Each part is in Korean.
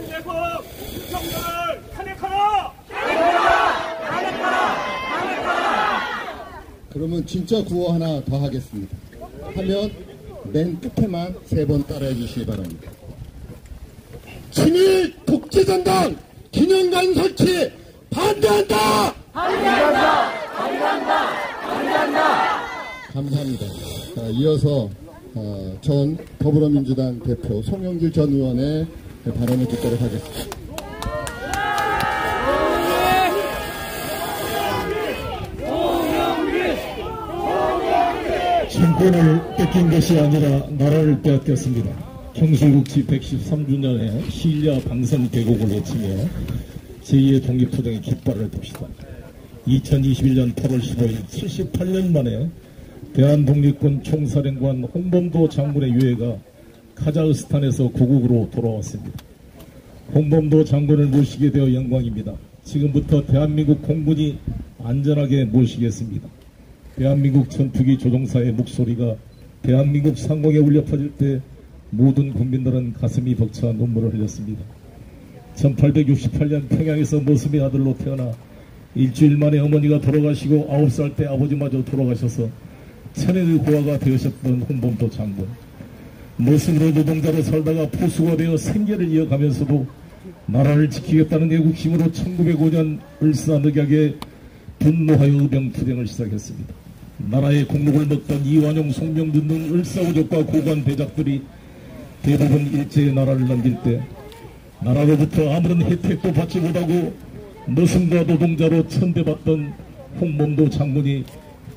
대법 국정원을 탄핵하라! 그러면 진짜 구호 하나 더 하겠습니다. 하면 맨 끝에만 3번 따라해 주시기 바랍니다. 친일 독재전당 기념관 설치 반대한다! 반대한다! 반대한다! 반대한다! 감사합니다. 이어서 전 더불어민주당 대표 송영길 전 의원의 발언을 듣도록 하겠습니다. 정권을 뺏긴 것이 아니라 나라를 빼앗겼습니다. 경술국지 113주년에 시일야 방선 계곡을 외치며 제2의 독립투쟁의 깃발을 듭시다. 2021년 8월 15일 78년 만에 대한독립군 총사령관 홍범도 장군의 유해가 카자흐스탄에서 고국으로 돌아왔습니다. 홍범도 장군을 모시게 되어 영광입니다. 지금부터 대한민국 공군이 안전하게 모시겠습니다. 대한민국 전투기 조종사의 목소리가 대한민국 상공에 울려 퍼질 때 모든 국민들은 가슴이 벅차 눈물을 흘렸습니다. 1868년 평양에서 머슴의 아들로 태어나 일주일 만에 어머니가 돌아가시고 9살 때 아버지마저 돌아가셔서 천연의 고아가 되으셨던 홍범도 장군. 머슴으로 노동자로 살다가 포수가 되어 생계를 이어가면서도 나라를 지키겠다는 애국심으로 1905년 을사늑약에 분노하여 의병투쟁을 시작했습니다. 나라의 공록을 먹던 이완용, 송병준 등 을사오적과 고관 대작들이 대부분 일제의 나라를 넘길 때 나라로부터 아무런 혜택도 받지 못하고 머슴과 노동자로 천대받던 홍범도 장군이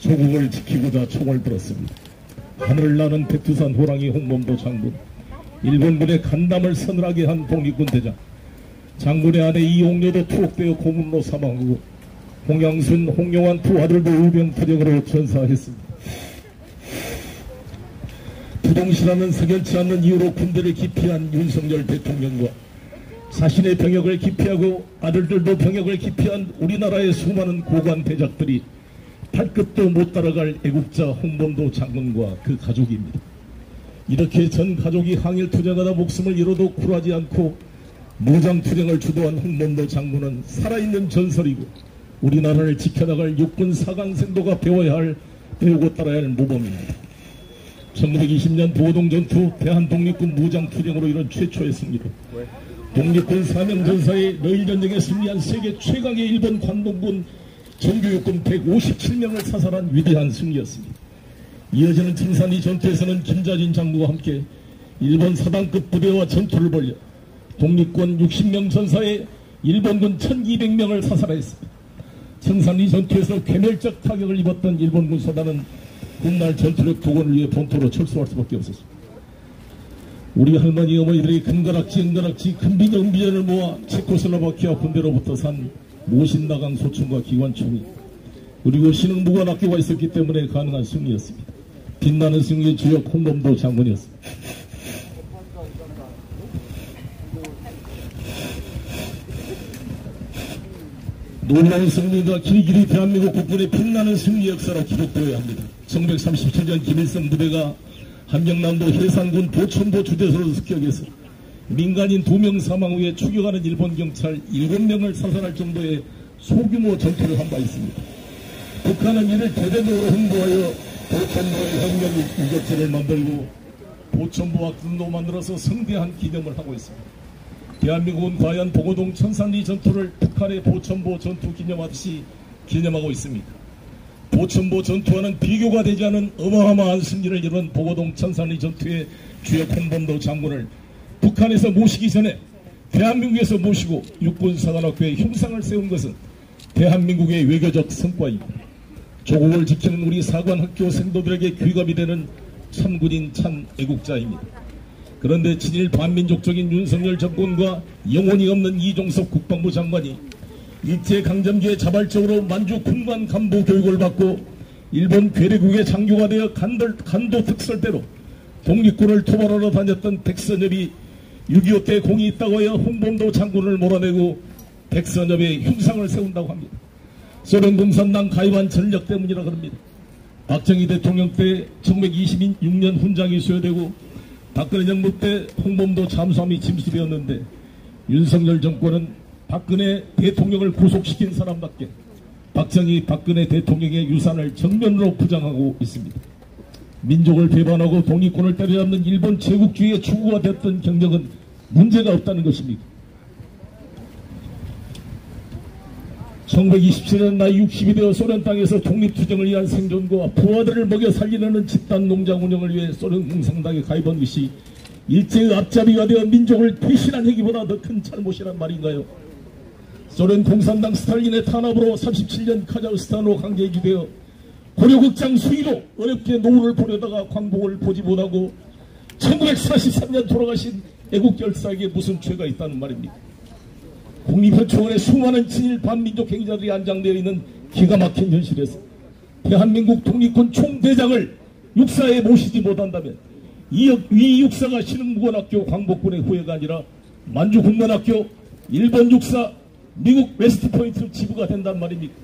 조국을 지키고자 총을 들었습니다. 하늘을 나는 백두산 호랑이 홍범도 장군, 일본군의 간담을 서늘하게 한 독립군 대장, 장군의 아내 이옥녀도 투옥되어 고문으로 사망하고 홍양순, 홍영환 두 아들도 의병투쟁으로 전사했습니다. 부동시라는 석연치 않는 이유로 군대를 기피한 윤석열 대통령과 자신의 병역을 기피하고 아들들도 병역을 기피한 우리나라의 수많은 고관 대작들이 발끝도 못 따라갈 애국자 홍범도 장군과 그 가족입니다. 이렇게 전 가족이 항일투쟁하다 목숨을 잃어도 굴하지 않고 무장투쟁을 주도한 홍범도 장군은 살아있는 전설이고 우리나라를 지켜나갈 육군 사관생도가 배워야 할, 배우고 따라야 할 모범입니다. 1920년 보동 전투 대한독립군 무장투쟁으로 이룬 최초의 승리로 독립군 사명전사의 러일전쟁에 승리한 세계 최강의 일본 관동군 정규육군 157명을 사살한 위대한 승리였습니다. 이어지는 청산리 전투에서는 김자진 장군과 함께 일본 사단급 부대와 전투를 벌여 독립군 60명 전사의 일본군 1200명을 사살했습니다. 청산리 전투에서 괴멸적 타격을 입었던 일본군 사단은 훗날 전투력 복원을 위해 본토로 철수할 수밖에 없었습니다. 우리 할머니 어머니들이 금가락지 금비녀 은비녀를 모아 체코슬로바키아 군대로부터 산 모신나강 소총과 기관총이 그리고 신흥무관 학교가 있었기 때문에 가능한 승리였습니다. 빛나는 승리의 주역 홍범도 장군이었습니다. 놀라운 승리가 길이길이 대한민국 국군의 빛나는 승리 역사로 기록되어야 합니다. 1937년 김일성 부대가 함경남도 해산군 보천보 주대소를 습격해서 민간인 2명 사망 후에 추격하는 일본 경찰 7명을 사살할 정도의 소규모 전투를 한 바 있습니다. 북한은 이를 대대적으로 홍보하여 보천보의 혁명 유적지를 만들고 보천보 학군도 만들어서 성대한 기념을 하고 있습니다. 대한민국은 과연 보고동 천산리 전투를 북한의 보천보 전투 기념하듯이 기념하고 있습니다. 보천보 전투와는 비교가 되지 않은 어마어마한 승리를 이룬 보고동 천산리 전투의 주역 홍범도 장군을 북한에서 모시기 전에 대한민국에서 모시고 육군사관학교에 흉상을 세운 것은 대한민국의 외교적 성과입니다. 조국을 지키는 우리 사관학교 생도들에게 귀감이 되는 참군인 참 애국자입니다. 그런데 친일 반민족적인 윤석열 정권과 영혼이 없는 이종석 국방부 장관이 일제강점기에 자발적으로 만주 군관 간부 교육을 받고 일본 괴뢰국의 장교가 되어 간도 특설대로 독립군을 토벌하러 다녔던 백선엽이 6.25 때 공이 있다고 하여 홍범도 장군을 몰아내고 백선엽의 흉상을 세운다고 합니다. 소련공산당 가입한 전력 때문이라 그럽니다. 박정희 대통령 때 1926년 훈장이 수여되고 박근혜 정부 때 홍범도 잠수함이 침수되었는데 윤석열 정권은 박근혜 대통령을 구속시킨 사람답게 박정희 박근혜 대통령의 유산을 정면으로 부정하고 있습니다. 민족을 배반하고 독립권을 때려잡는 일본 제국주의의 추구가 됐던 경력은 문제가 없다는 것입니다. 1927년 나이 60이 되어 소련 땅에서 독립투쟁을 위한 생존과 부하들을 먹여 살리려는 집단 농장 운영을 위해 소련 공산당에 가입한 것이 일제의 앞잡이가 되어 민족을 배신한 행위보다 더 큰 잘못이란 말인가요? 소련 공산당 스탈린의 탄압으로 37년 카자흐스탄으로 강제이주되어 고려극장 수위로 어렵게 노후를 보내다가 광복을 보지 못하고 1943년 돌아가신 애국결사에게 무슨 죄가 있다는 말입니까? 국립현충원에 수많은 친일 반민족 행위자들이 안장되어 있는 기가 막힌 현실에서 대한민국 독립군 총대장을 육사에 모시지 못한다면 이 육사가 신흥무관학교 광복군의 후예가 아니라 만주국문학교 일본 육사 미국 웨스트포인트 지부가 된단 말입니까?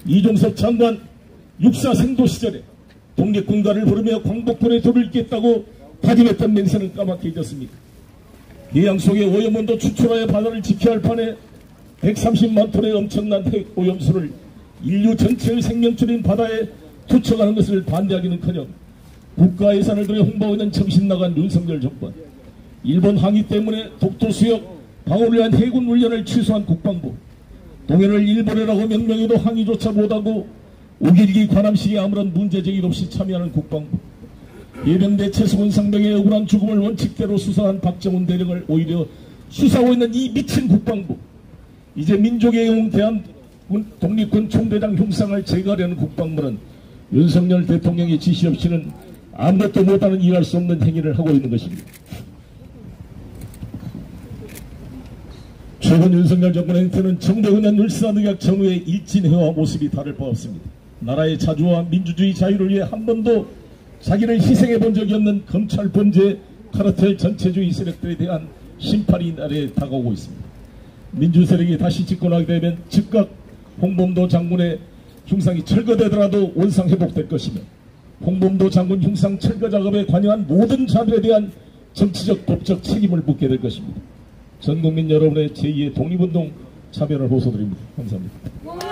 이종석 장관 육사 생도 시절에 독립군가를 부르며 광복군에 돌을 잇겠다고 다짐했던 맹세는 까맣게 잊었습니까? 해양 속에 오염원도 추출하여 바다를 지켜야 할 판에 130만 톤의 엄청난 핵 오염수를 인류 전체의 생명줄인 바다에 투척하는 것을 반대하기는커녕 국가 예산을 들여 홍보하고 있는 정신나간 윤석열 정권, 일본 항의 때문에 독도 수역 방어를 위한 해군 훈련을 취소한 국방부, 동해를 일본해라고 명명해도 항의조차 못하고 5.12 관함식에 아무런 문제제기도 없이 참여하는 국방부, 예병대 최수근 상병의 억울한 죽음을 원칙대로 수사한 박정훈 대령을 오히려 수사하고 있는 이 미친 국방부, 이제 민족의 영웅 대한 독립군 총대장 흉상을 제거하려는 국방부는 윤석열 대통령의 지시 없이는 아무것도 못하는 일할 수 없는 행위를 하고 있는 것입니다. 최근 윤석열 정권의 행태는 정대훈의 울산의학 전후의 일진회와 모습이 다를 바 없습니다. 나라의 자주와 민주주의 자유를 위해 한 번도 자기를 희생해 본 적이 없는 검찰 범죄 카르텔 전체주의 세력들에 대한 심판이 날에 다가오고 있습니다. 민주세력이 다시 집권하게 되면 즉각 홍범도 장군의 흉상이 철거되더라도 원상 회복될 것이며 홍범도 장군 흉상 철거 작업에 관여한 모든 자들에 대한 정치적 법적 책임을 묻게 될 것입니다. 전 국민 여러분의 제2의 독립운동 참여를 호소드립니다. 감사합니다.